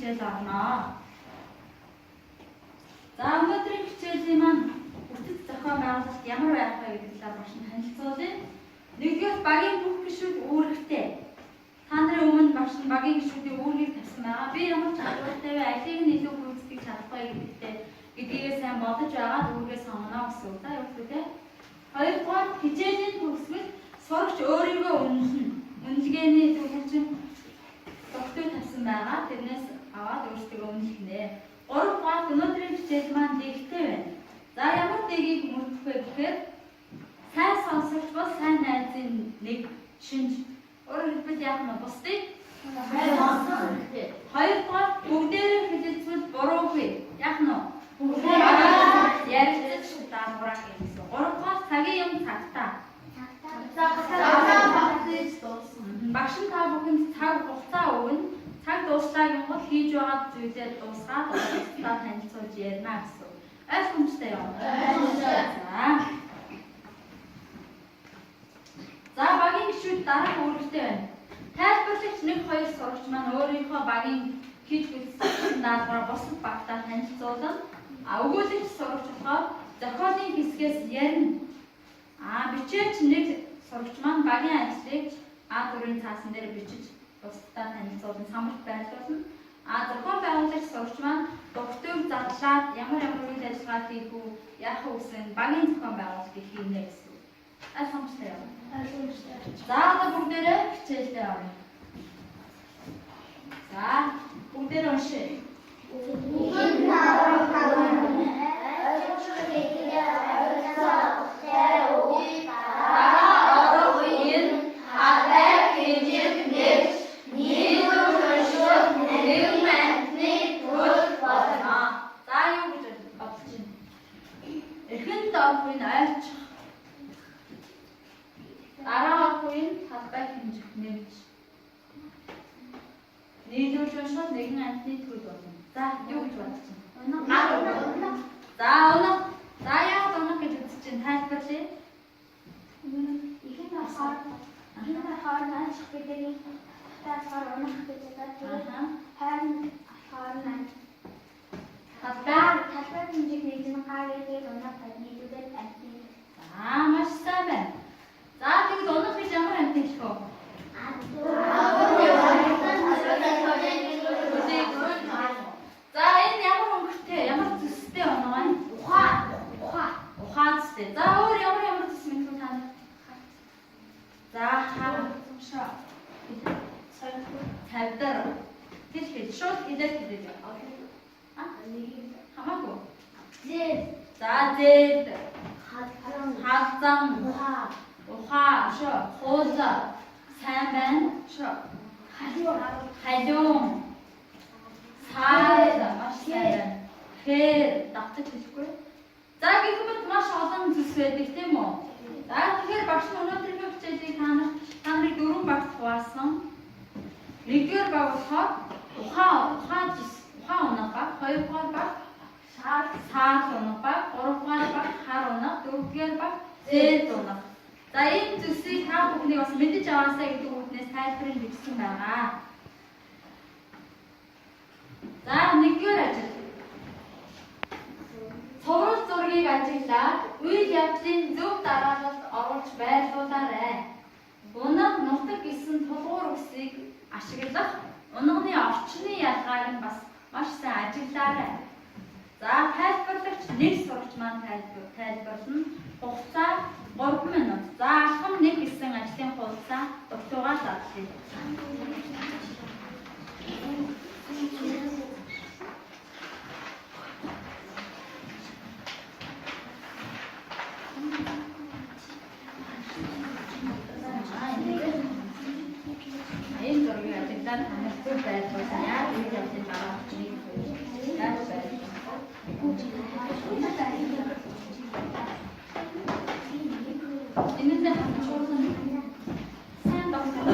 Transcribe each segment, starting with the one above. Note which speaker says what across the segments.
Speaker 1: хичээл орно. За өнөөдрийн хичээлийн маань бүтэц зохион байгуулалт ямар байх вэ гэдэг талаар багш нь танилцуулъя. Нэгдүгээр багийн бүх гишүүд үүрэгтэй. Та нарын өмнө багш нь багийн гишүүдийн үүргийг тавьсан байгаа. Би ямар чадвартай вэ? Алийг нь илүү гүйцэтгэж чадах вэ гэдгийг сайн бодож байгаа үүргээ сонгоно гэсэн үг. Та юу гэдэг вэ? Хоёрдугаар хичээлийн төгсгөл сурагч өөрийгөө үнэлгээний төвлөрчин тогтвол тавьсан байгаа. Тэрнээс аваад өөрсдөө үнэлнэ. Гуравдугаар өнөөдрийн хичээл маань дэгтэй байна. За ямар дэгийг мөрдөх вэ гэхээр сайн сонсогч бол сайн найзын нэг шинж. Өөрөөр хэлбэл яах нь бусдыг сайн сонсох хэрэгтэй. Хоёрдугаар бүгдээрээ хэлэлцвэл буруугүй. Яах нь ярилцаж даамграх гэсэн. Гуравдугаар цагийн юм цагтаа. Багш нь та бүхэнд цаг хугацаа өгнө. Цаг дууслаа гингод хийж байгаа зүйлээ дуусгаад та танилцуулж ярина гэсэн. Ойлгомжтой юм. За багийн гишүүд дараах үүрэгтэй байна. Тайлбарлагч 1-2 сурагч маань өөрийнхөө багийн хийж бүтсэн даалгавраа бусад багтаа танилцуулна. Өгүүлэгч сурагч болохоор зохиолын хэсгээс ярина. Бичээч 1 сурагч маань багийн ажлыг А4-ийн цаасан дээр бичиж бусдаа танилцуулна, самбарт байрлуулна. Зохион байгуулагч сурагч маань доктор задлаад ямар үйл ажиллагаа хийх үү, яах үсэн багийн зохион байгуулалтыг хийнэ гэсэн. Ойлгомжтой юм. Ойлгомжтой. За одоо бүгдээрээ хичээлдээ орно. За бүгдээрээ уншъя. Нийлүүлж уншаад нэгэн амьтны төл болно. За юу гэж бодож байна? За оноо. За яагаад оноо гэж үзэж чинь тайлбарлая. Ихэн хаар нааш гэдэг тасгаар оноо гэж байгаа. Харин талбай хэмжиг нэгэн гаарыг оноо нийлүүлээд амьтны. За маш сайн байна. За тэгвэл оноо гэж ямар амьтны гэх вэ? За энэ ямар өнгөтэй, ямар зүстэй оноо вэ? Ухаацтай. За өөр ямар зүс мэдгүй тань. За хамшаа. Тавдар. Тэр шууд хэлээд. Хамаагүй. Зэд. За зэд. Хазан. Ухаа. Хууза. Сайн байна. Халиун. Саад маш сайн байна. Хэр давтаж хэлэхгүй. За гэхэд маш олон зүс байдаг тийм үү? За тэгэхээр багш нь өнөөдрийн хичээлийг та нарыг 4 багт хуваасан. Нэгдүгээр баг болохоор ухаан унах баг, хоёрдугаар баг саад унах баг, гуравдугаар баг хар унах, дөрөвдүгээр баг зээл унах. За энэ зүйлсийг та бүхнийг бас мэдэж аваасаа гэдэг үгнээс тайлбарыг бичсэн байгаа. За нэгдүгээр ажил. Цуврал зургийг ажиглаад үйл явдлын зөв дараалалд оруулж байрлуулаарай. Унаг нутаг гэсэн тулгуур үсгийг ашиглах унганы орчны ялгааг нь бас маш сайн ажиглаарай. За тайлбарлагч 1 сурагч маань тайлбарлана. Хугацаа 3 минут. За алхам 1 гэсэн ажлын хугацаа дутуугаар задлая. Энэ зургийг ажиглаад хамтдаа байлгуулсан. Яг үйл явдлын дараа очныг яаж энэтэй хамтруулсан сайн доктор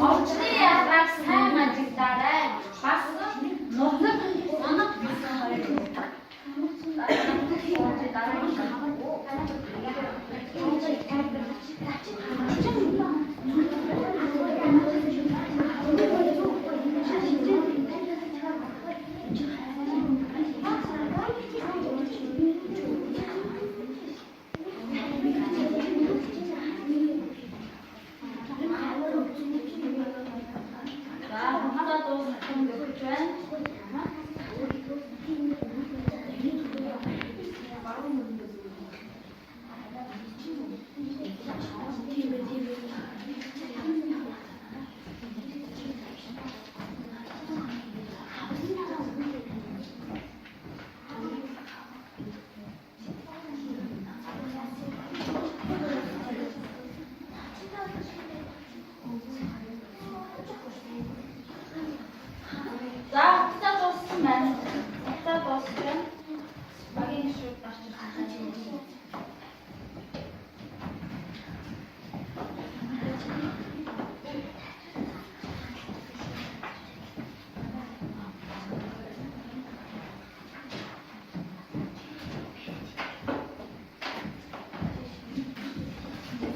Speaker 1: Орчны яг сайн ажиллаарай. Бас нухад оног гэсэн хоёр.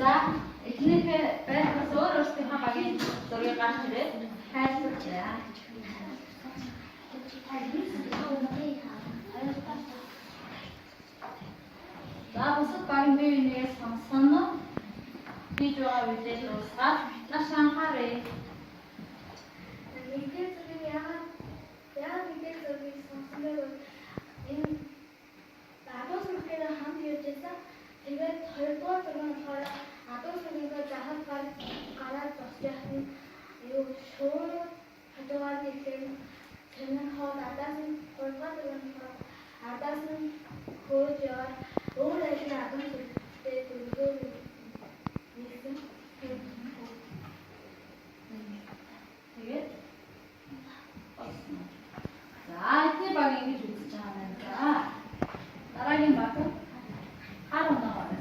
Speaker 1: За эхнийх байхаас өөрөөсөө багийн зургийг гарч ирээд хайрлуулъя. За бусад багийн бие биенээс сонсон хийж байгаа үедээ дуусгаад наш анхаарай.
Speaker 2: Мэдээ зүрийг яагаад мэдээ зүрийг сонсон бэ? Энэ адуус мөхөд хамт явжсэн. Тэгээд хоёрдугаар зүрх нь болохоор адуус мөхөд жахад гараад босчих нь юу шууд хадугаар нэгэн тэрнээ хоод адаас нь гурван зүрх нь адаас нь хөөж яваад өөр ажил адуус мөхөдтэй дүргөө нэгсэн.
Speaker 1: Тэгээд за эцний баг ингэж үзэж байгаа юм байна. Дараагийн баг харуу наваа.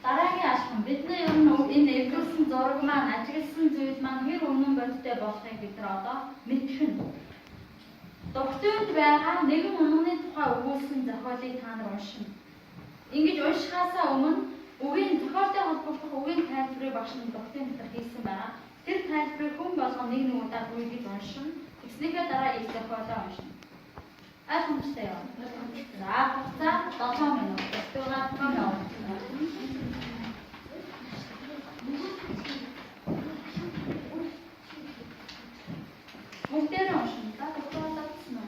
Speaker 1: Дараагийн ашиг нь бидний ер нь энэ эвдүүлсэн зураг маань ажигласан зүйл маань хэр үнэн бодиттой болохыг бид нар одоо мэдхэн. Докторт байгаа нэгэн үнэний тухай өгүүлсэн зохиолыг та нар уншина. Ингэж уншихаасаа өмнө үгийн зохиолтой холбогдох үгийн тайлбарыг багш нь докторын дотор хийсэн байна. Тэр тайлбарыг хүн болгон нэг удаа бүлгэж уншина. Тэгснийхээ дараа их зохиолоо уншина. 알콩주세요. 자, 박자, 너 처음에 넣어. 뼈가 처음에 넣어. 목대를 넣으십니까? 뼈가 따뜻이 넣어.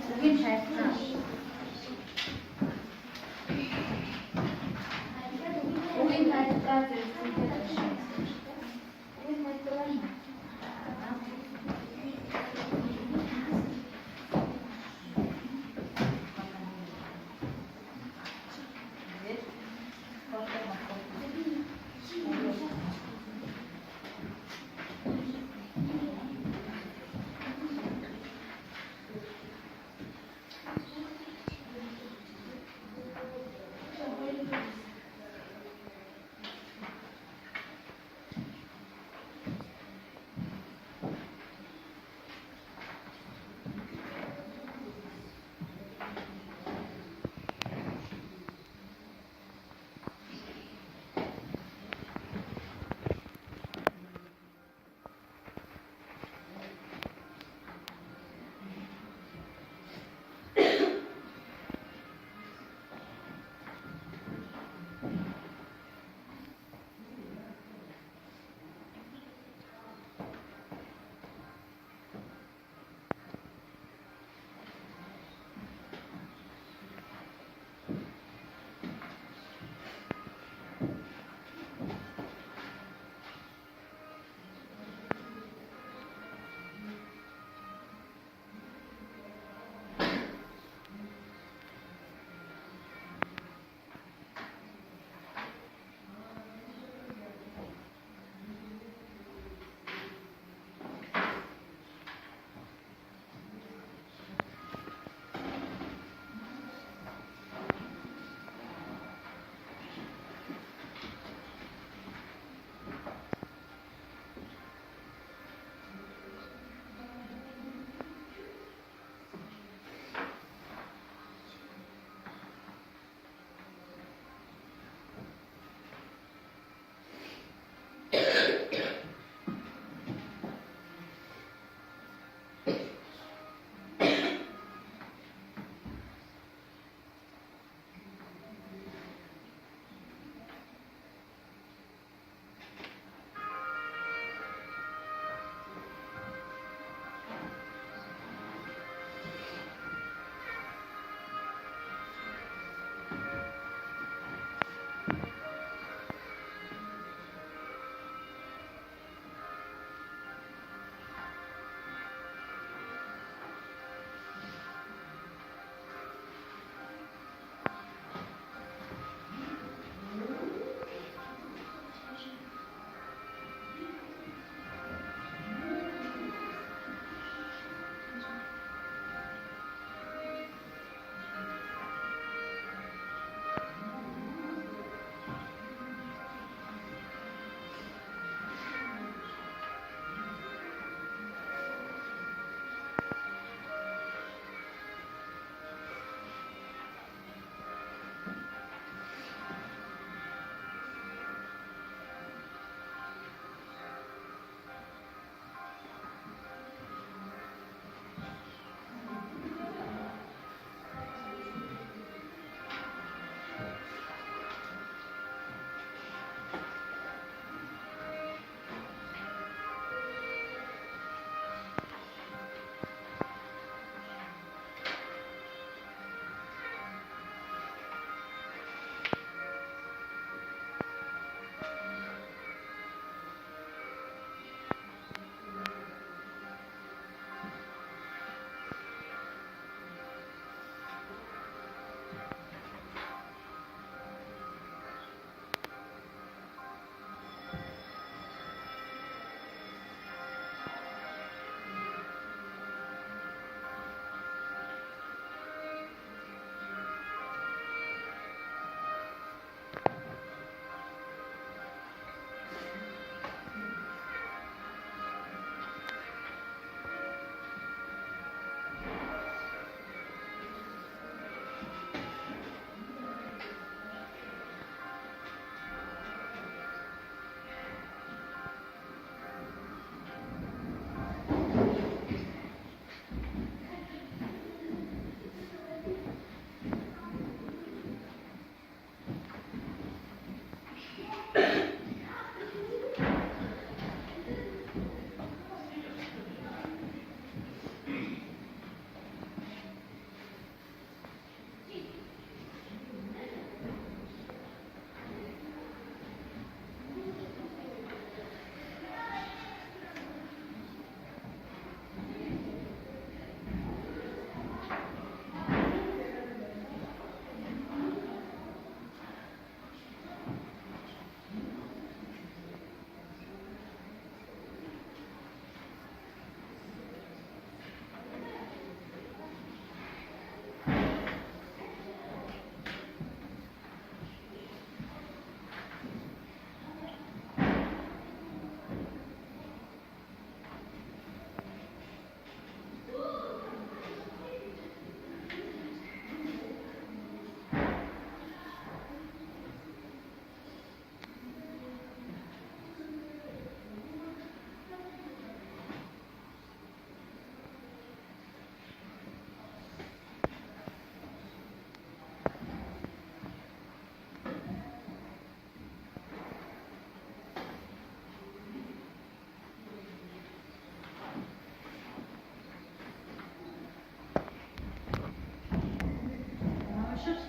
Speaker 1: 목인 잘했다. 목인 잘했다.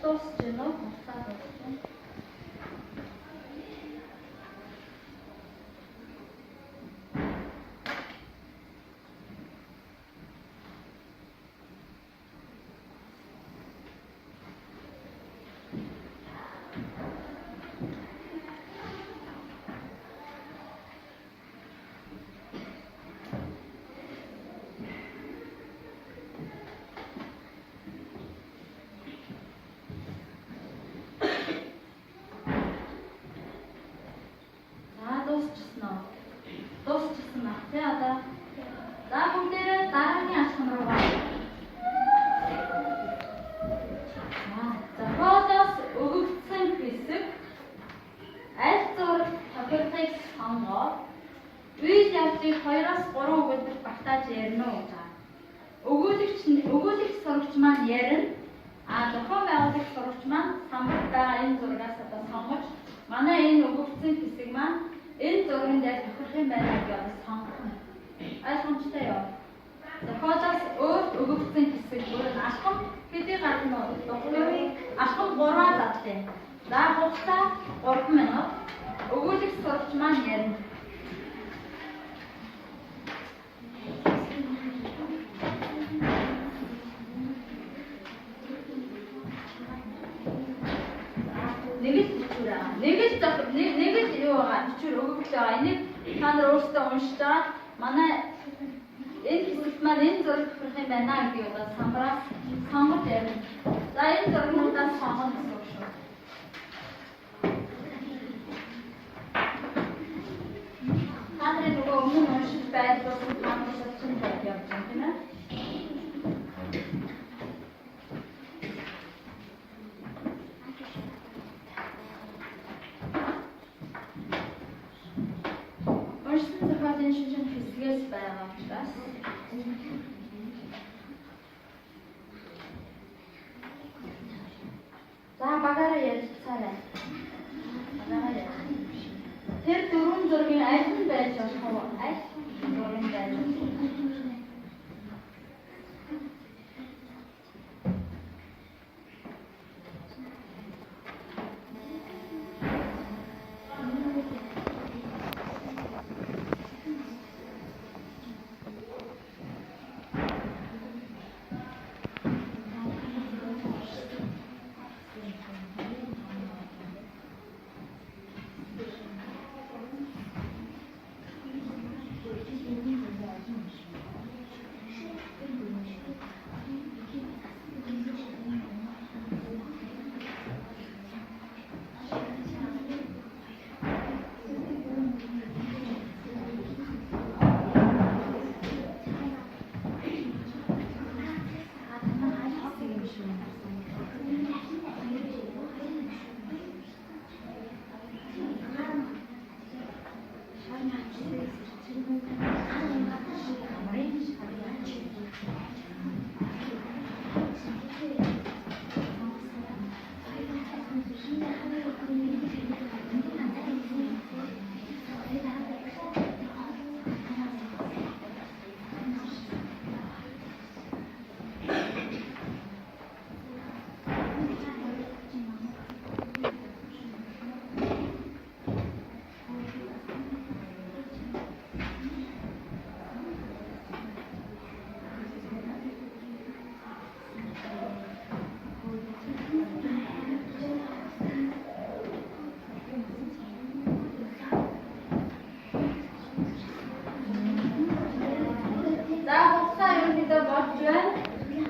Speaker 1: дуусч байна уу? Хугацаа дуусч байна. Дуусчихсан баг тий одоо. За бүгдээрээ дараагийн алхам руу гоо. Зохиолоос өгөгдсөн хэсэг аль зураг тохиолдлыг сонгоод үйл явдлыг 2-3 өгүүлбэр багтааж ярина уу гэж байна. Өгүүлэгч сурагч маань ярина. Зохион байгуулагч сурагч маань самбар байгаа энэ зурагаас одоо сонгож манай энэ өгөгдсөн хэсэг маань энэ зургийн дээр тохирох юм байна гэж одоо сонгох нь. Ойлгомжтой юу? Зохиолоос өөрт өгөгдсөн хэсэг бүр алхам хэдий гарна уу? Алхам 3-аар задлаа. За хугацаа 3 минут. Өгүүлэгч сурагч маань ярина. Нэг л юу байгаа бичвэр өгөгдөл байгаа. Энийг та нар өөрсдөө уншиж байгаа. Манай энэ хэсэгт маань энэ зураг тохирох юм байна гэдгийг одоо самбараас сонгож ярина. За энэ зургуудаас сонгох гэсэн шүү. Та нарын нөгөө өмнө уншиж байсан хаанаас ч юм байна явж байна тийм ээ. Хэсгээс байгаа учраас за багаараа ярилцаарай. Тэр дөрвөн зургийн аль нь байж болох вэ? Аль зураг байж болох вэ?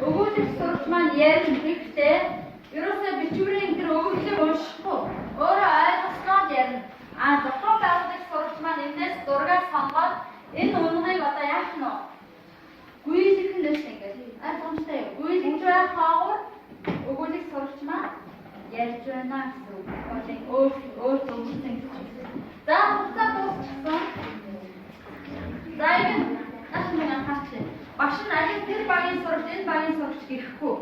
Speaker 1: Өгүүлэгч сурагч маань ярих хэрэгтэй. Ерөөсөө бичвэрийн тэр өгүүлбэрийг уншихгүй. Өөрөө ойлгосноор ярина. Зохион байгуулагч сурагч маань энэс зургаар сонгоод энэ унгыг одоо яах нь вэ? Гүйцэтгэх нь дэс ингээд. Ойлгомжтой юу? Гүйцэтгэж байх хаагур өгүүлэгч сурагч маань ярьж байна гэсэн үг. Өөр өгүүлсэн гэсэн. За хугацаа дуусчихсан. За энэ нэг анхаарч. Багш нь аль тэр багийн сурагч энэ багийн сурагч гэхгүй.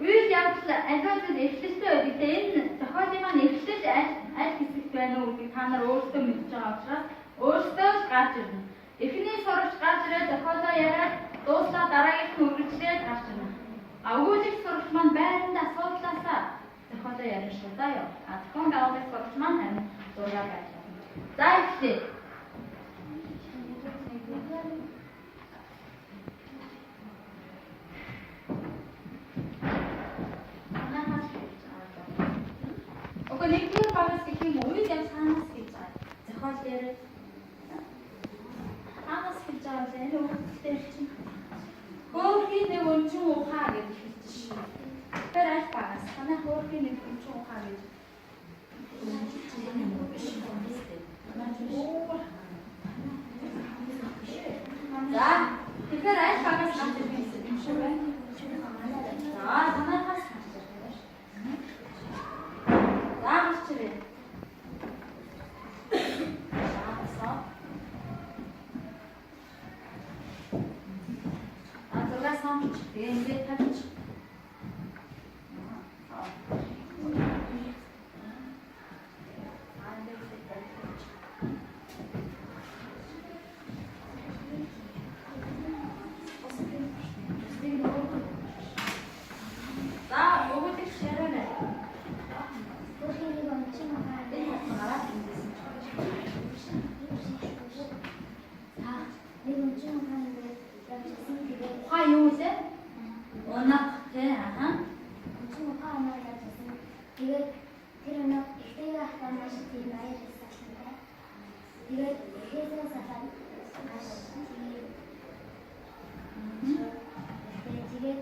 Speaker 1: Үйл явдал аливаа эхлэлтэй байдаг. Энэ зохиолын маань эхлэл аль хэсэгт байна уу гэдгийг та нар өөрсдөө мэдж байгаа учраас өөрсдөө л гарч ирнэ. Эхний сурагч гарч ирээд зохиолоо яриад дууслаа дараагийнх нь үргэлжлээд гарч ирнэ. Өгүүлэгч сурагч маань байранд асуудлаасаа одоо ярина шүү да ёо. Тохиом байгуулах бодож маань харин зургаар байлаа. За ихтэй. Окей, нэгдүгээр багаас гэх юм уу? Яг цаанаас гэж байгаа. Зохиол дээр хагас гэж байгаа л энэ үгтэй чинь. Хөөрхий нэг өнчин ухаа гэж хэлж шүү. Тэр аль багаас танай хөөрхий нэг өнчин ухаа гэж. За, тэгэхээр аль багаас ханд хэлсэн юм шиг байна. За, танайхаас ханд хэлсэн. За, хачирээ. Тэгээ ингээд тавьчих. За, бүгд их ширээ. Ухаа юу вэ? Унах тий аа.
Speaker 2: Өнчин ухаа оноо яжсан. Тэгээд тэр өнөө ихтэйгээ хатаа маш тийм баяр хэлсэн. Тэгээд ихээсээ сахад маш тийм. Тэгээд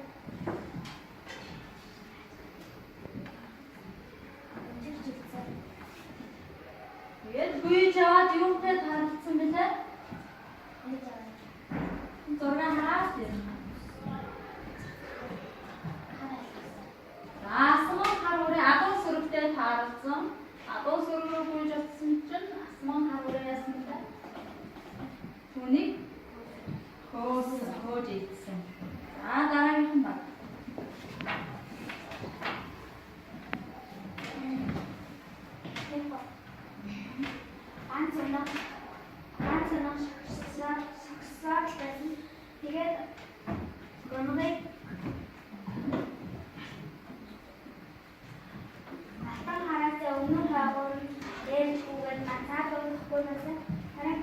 Speaker 2: тэгээд
Speaker 1: гүйж аваад юутай таралцсан бэлээ? Зураг хараад байна. Асман хар үрээ адуу сүрэгтэй таарсан. Адуу сүрэг рүү гүйж утсан чинь асман хар үрээ яасан бэ? Түүнийг хөөж ийдсэн. За дараагийнхан баг.
Speaker 2: Сагсаа гэсэн. Тэгээд гоныг өмнө хаагур ээж хүүгээд атаад өгөхгүй байсан. Харин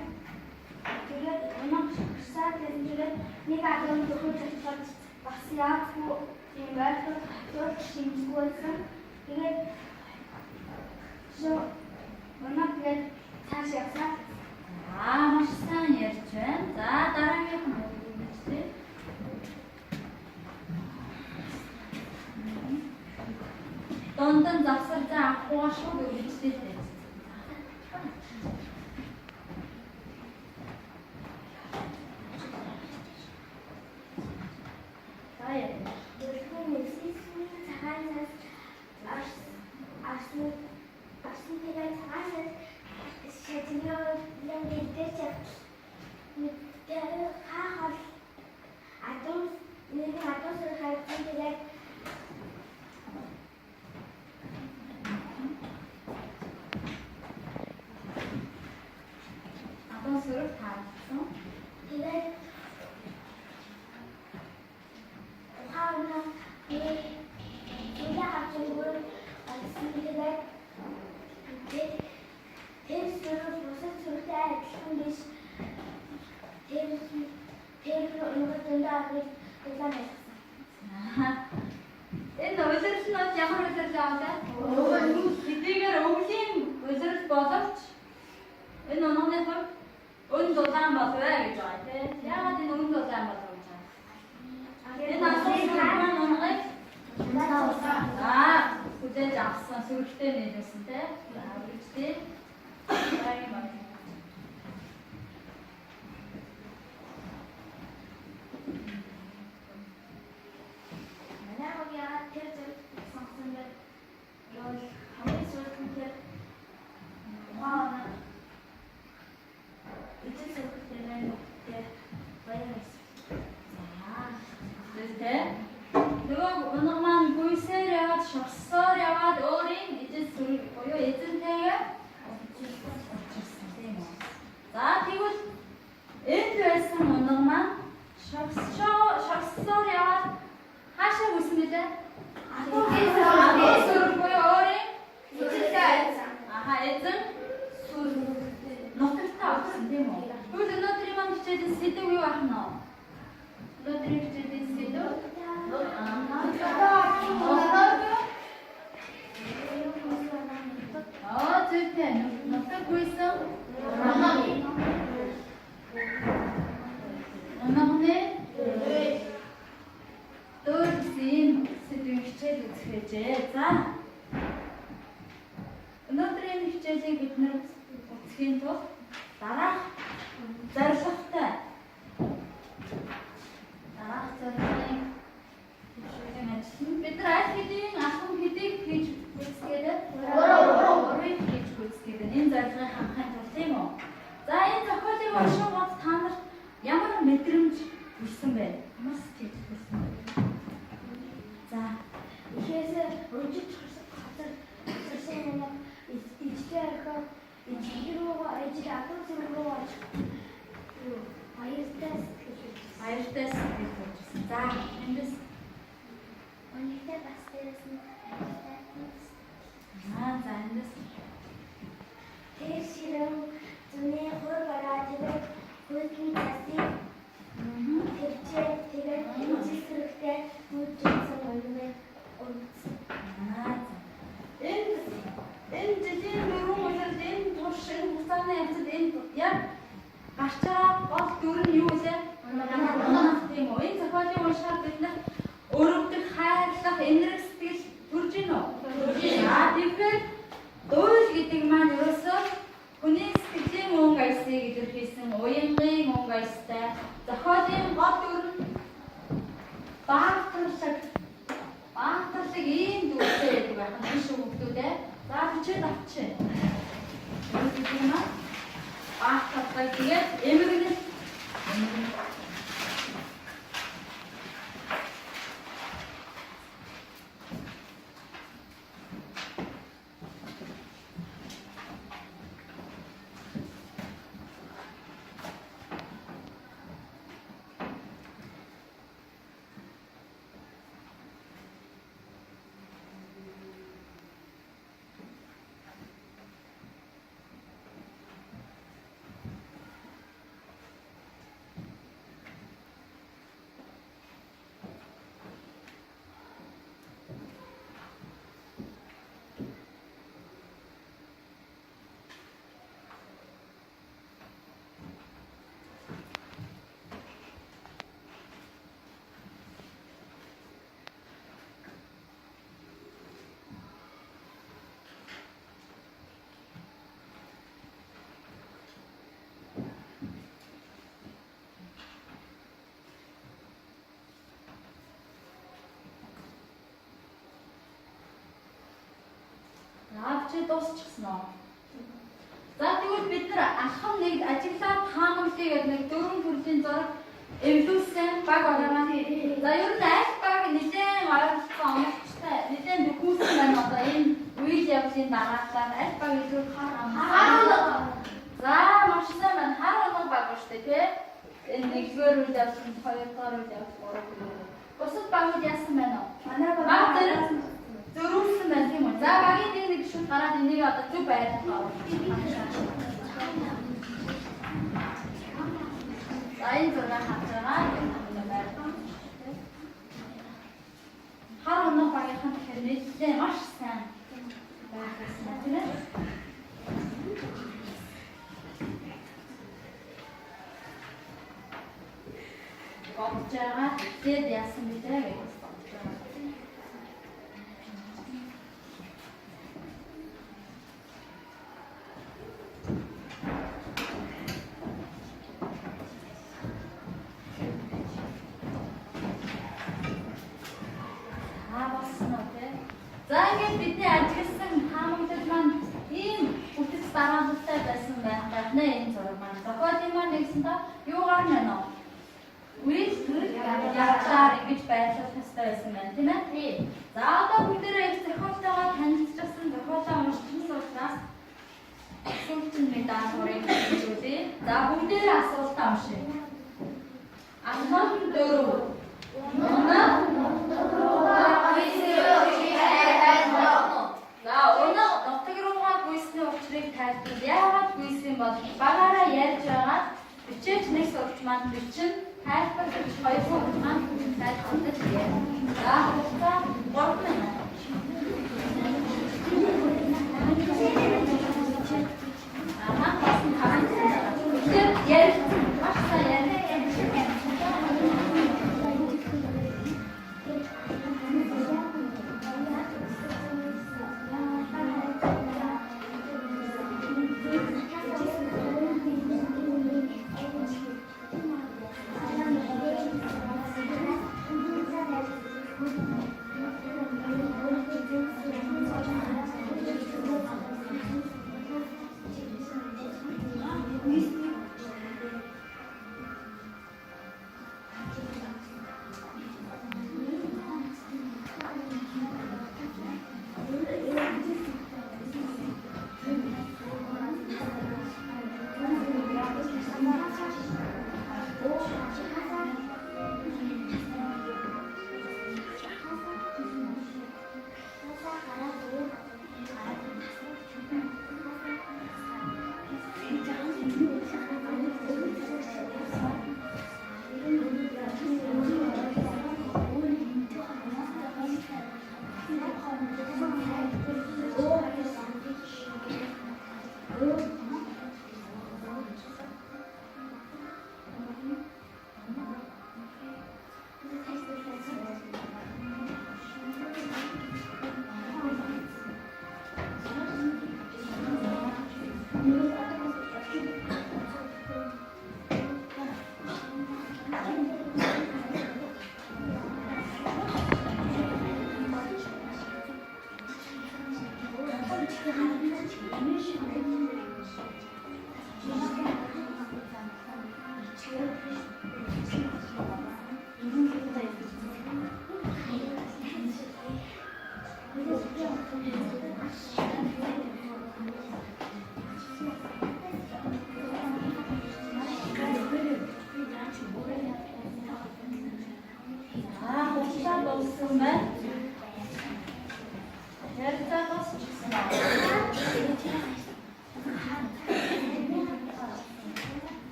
Speaker 2: тэгээд өнөө шагсаа гэдэг нэг адуу төгөж очиж бас яахгүй юм байдаг. Тэгээд шинжгүйсэн. Тэгээд өнөө тэгээд цааш явсан.
Speaker 1: Маш сайн ярьж байна. За дараагийнхан юу вэ? Донтон завсар за ахуйгаа шууд үргэлжлүүлээ. Таяа.
Speaker 2: Дөрвөн мэсис цагаанаас арсан тэгээд цагаанаас шатноо юм дэвтэрч тэр хаахал адуу нэг адуу сэрхайд тэгээд
Speaker 1: Сүрэг таалсан.
Speaker 2: Тэгээд ухаана тэр хавчгүй алсын тэгээд тэр сүрэг бусад сүрэгтэй адилхан биш. Тэр нөгөө дэндаа гэж хэлсэн.
Speaker 1: Энэ үйлчлэл нь ямар үйлчлэл аваад? Хэдийгээр өвлийн үйлчлэл боловч энэ онооны хувьд өн дулаан болвэ гэж байгаа тийм. Яагаад энэ өн дулаан болов гэж байгаа? Энэ асуулт маань онгой хүлээж авсан сүрэгтэй нэлсэн тийм. Үргэлжлээ. Дараагийн баг.
Speaker 2: Тэр сонсон дээр юу хамгийн сүүлд тэр ухаана ичээс өгөхтэй баярс.
Speaker 1: Нөгөө өнөө маань гүйсээр яваад шогсоор яваад өөрийн ижил сүрэг буюу эзэнтэйгээ очирсан тийм үү. За тэгвэл энд байсан өнөө маань шогсоор яваад хаашаа гүйсэн бэлээ? Адуу сүрэг буюу өөрийн хийжээ. За. Өнөөдрийн хичээлийг бид нэр үзэхийн тулд дараах зорилготой. Дараах зорилгын хичээлийн ажил нь бид нар аль хэдийн алхам хэдийг хийж үзгээд өөрөөр хийж үзгээд энэ зорилгыг хангахын тулд тийм үү? За энэ зохиолыг уншаад та нарт ямар мэдрэмж төрсөн бэ? Ямар сэтгэл төрсөн бэ? За
Speaker 2: Ихээсээ өржиж хасар юм ичтэй ахаа ичрүүгээ ичиг атуусан руу баяртай
Speaker 1: сэтгэл төрсөн. За эндээс
Speaker 2: онигтай бас дээрээс нь
Speaker 1: за эндээс
Speaker 2: тэр ширэн зүний хөр гарааждаг хөлгийн засыг тэрчээ тэгээд ичсэрэгтэй хүчсэн ойлмээ
Speaker 1: энэ жилийн дөрвөн улирал энэ туршин хугацааны явцад энэ яг гарч байгаа гол дүр нь юу вэ? Унах тийм үү? Энэ зохиолыг уншаад бид нар өрөвдөх, хайрлах, энерги сэтгэл төрж гин үү? Тэгэхээр дуйл гэдэг маань ерөөсөө хүний сэтгэлийн мөнгө аясыг илэрхийлсэн уянгын мөнгө аястай зохиолын гол дүр нь баатарлаг ийм дүртэй байдаг байх нь шүү хүмүүсээ. За бичээд авчих. Юу гэдэг юм аа? Баатарлаг тэгээд эмгэнэл чи дуусчихсан уу? За тэгвэл бид нар алхам нэг ажиглаад таамаглая гэдэг нэг дөрвөн төрлийн зураг эвлүүлсэн баг байгаа. За ер нь аль баг нэлээд ойлгосон онцтой нэлээд нөхүүлсэн байна одоо энэ үйл явдлын дараагаар аль баг илүү хаа. За маш сайн байна. Хараа баг шүү дээ тий. Энэ нэгдүгээр үйл явдал, хоёрдугаар үйл явдал, гуравдугаар. Бусад багууд яасан байна уу? Манай баг зөрүүлсэн байна тийм үү? За багийн нэг шууд гараад энийг одоо зөв байрлах авах. За энэ зураг хавж байгаа. Хар оноо багийнхан тэгэхээр нэлээд маш сайн байхсан тийм ээ. Бодж байгаа. Тэгээд яасан бэ гэж бодож байгаа. За ингээд бидний ажигласан таамаглал маань ийм үтгэц дараалалтай байсан байх байна энэ зураг маань. Зохиолын маань нэгсэндээ юугаар байна вэ? Үйл төр явдлаар ингэж байрлах хэрэгтэй байсан байна тийм ээ? За одоо бүгдээрээ их зохиолтойгоо танилцчихсан зохиолоо уншчихсан учраас асуултын медаль урыг хэлүүлээ. За бүгдээрээ асуултаа уншъя. Алхам 4. За өнөө нутаг руугаа гүйсний учрыг тайлбар. Яагаад гүйсэн бол багаараа ярьж байгаа бичээч нэг сурч маань бичин тайлбар гэж хоёр сурч маань тайлбарлаж байна. За хугацаа 3 минут. Басан харан. Тэгэхээр ярих маш сайн ярих.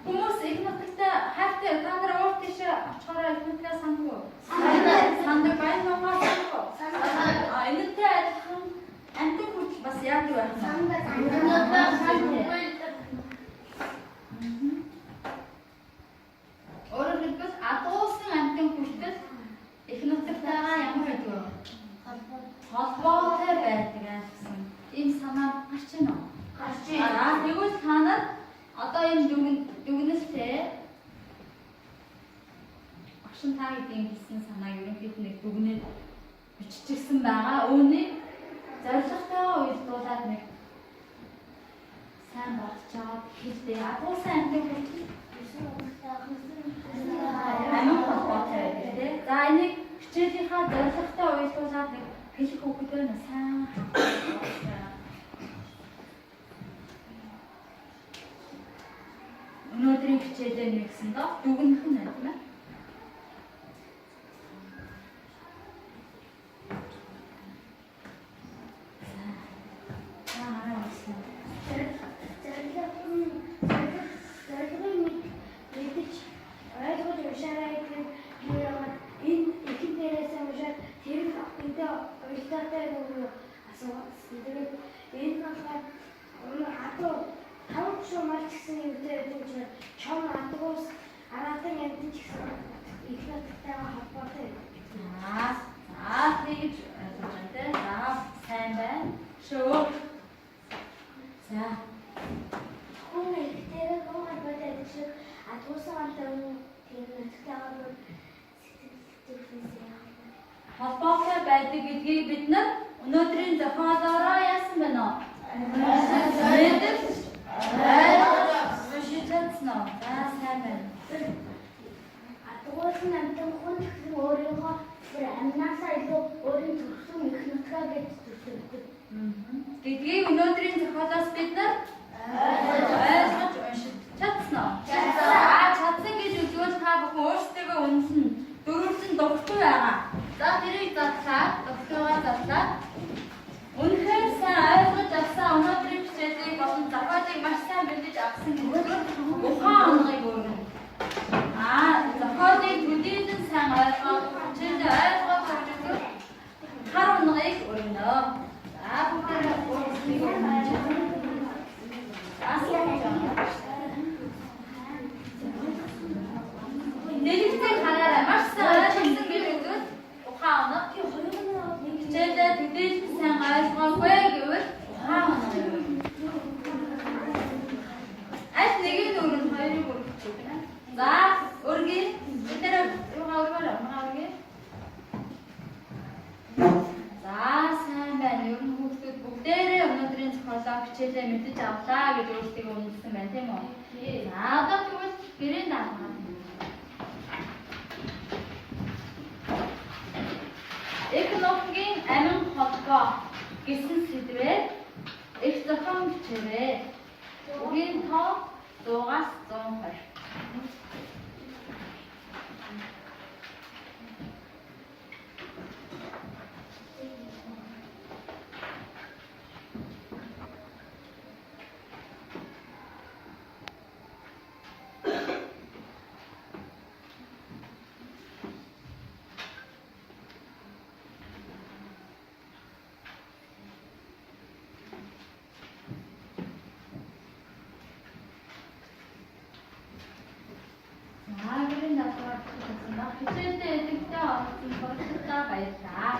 Speaker 1: Хүмүүс их нутагта хайртай та нараа уур тийш очихороо багш нь та хэдийн хэлсэн санааг ерөнхийдөө нэг дүгнээд биччихсэн байгаа. Үүнийг зорилготойгоо уялдуулаад нэг сайн бодцоод хэлдэ. Адуусан амтыг хүртэл амин холбоотой байдаг тийм. За энийг хичээлийнхаа зорилготой уялдуулаад нэг хэлэх хөвгөдөө нь сайн өнөөдрийн хичээлээ нэгсэн доо дүгнэх нь байна. Холбоотой байдаг гэдгийг бид нар өнөөдрийн зохиолоороо яасан байна уу? Шийдсэн үү? За сайн байна.
Speaker 2: Адуусан амтан хүн өөрийнхөө амнасаа илүү өөрийн төрсөн их нутгаа гэж зүтгэдэг.
Speaker 1: Гэдгийг өнөөдрийн зохиолоос бид нар ойлгож уншиж чадсан уу? Чадсан гэж үзвэл та бүхэн өөрсдөө үнэн дөрвөлжин дуртай байгаа. За тэрийг задлаа, дуртайгаа задлаа. Үнэхээр сайн ойлгож авсан өнөөдрийн хичээлийг болон зохиолыг маш сайн бэлдэж авсан гэвэл ухаан онгыг өргөнө. Зохиолыг төдийлөн сайн ойлгоод хичээлээ ойлгоод хөгжүүлэх хар онгыг өргөнө. За бүгдээ өөрсдийг өргөнө. Нэлээдээ хараарай. Маш сайн ойлгосон гэж үзвэл ухаан оног. Хичээлээ төдийлөн сайн ойлгоогүй гэвэл ухаан оног өргөнө. Аль нэг нь өргөн хоёрыг өргөчих юм. За өргөе. Бид юугаа өргөе? За сайн байна. Ер нь хүүхдүүд бүгдээрээ өнөөдрийн зохиолоо хичээлээ мэдэж авлаа гэж өөрсдөө үнэлсэн байна тийм үү? За одоо тэгвэл гэрээнд авах. Экономикийн амин холбоо гэсэн сэдвээр их зохион бичээрэй. Үгийн тоо 100-аас 120. Хичээлдээ идэвхтэй орсон сурагчдаа баярлалаа.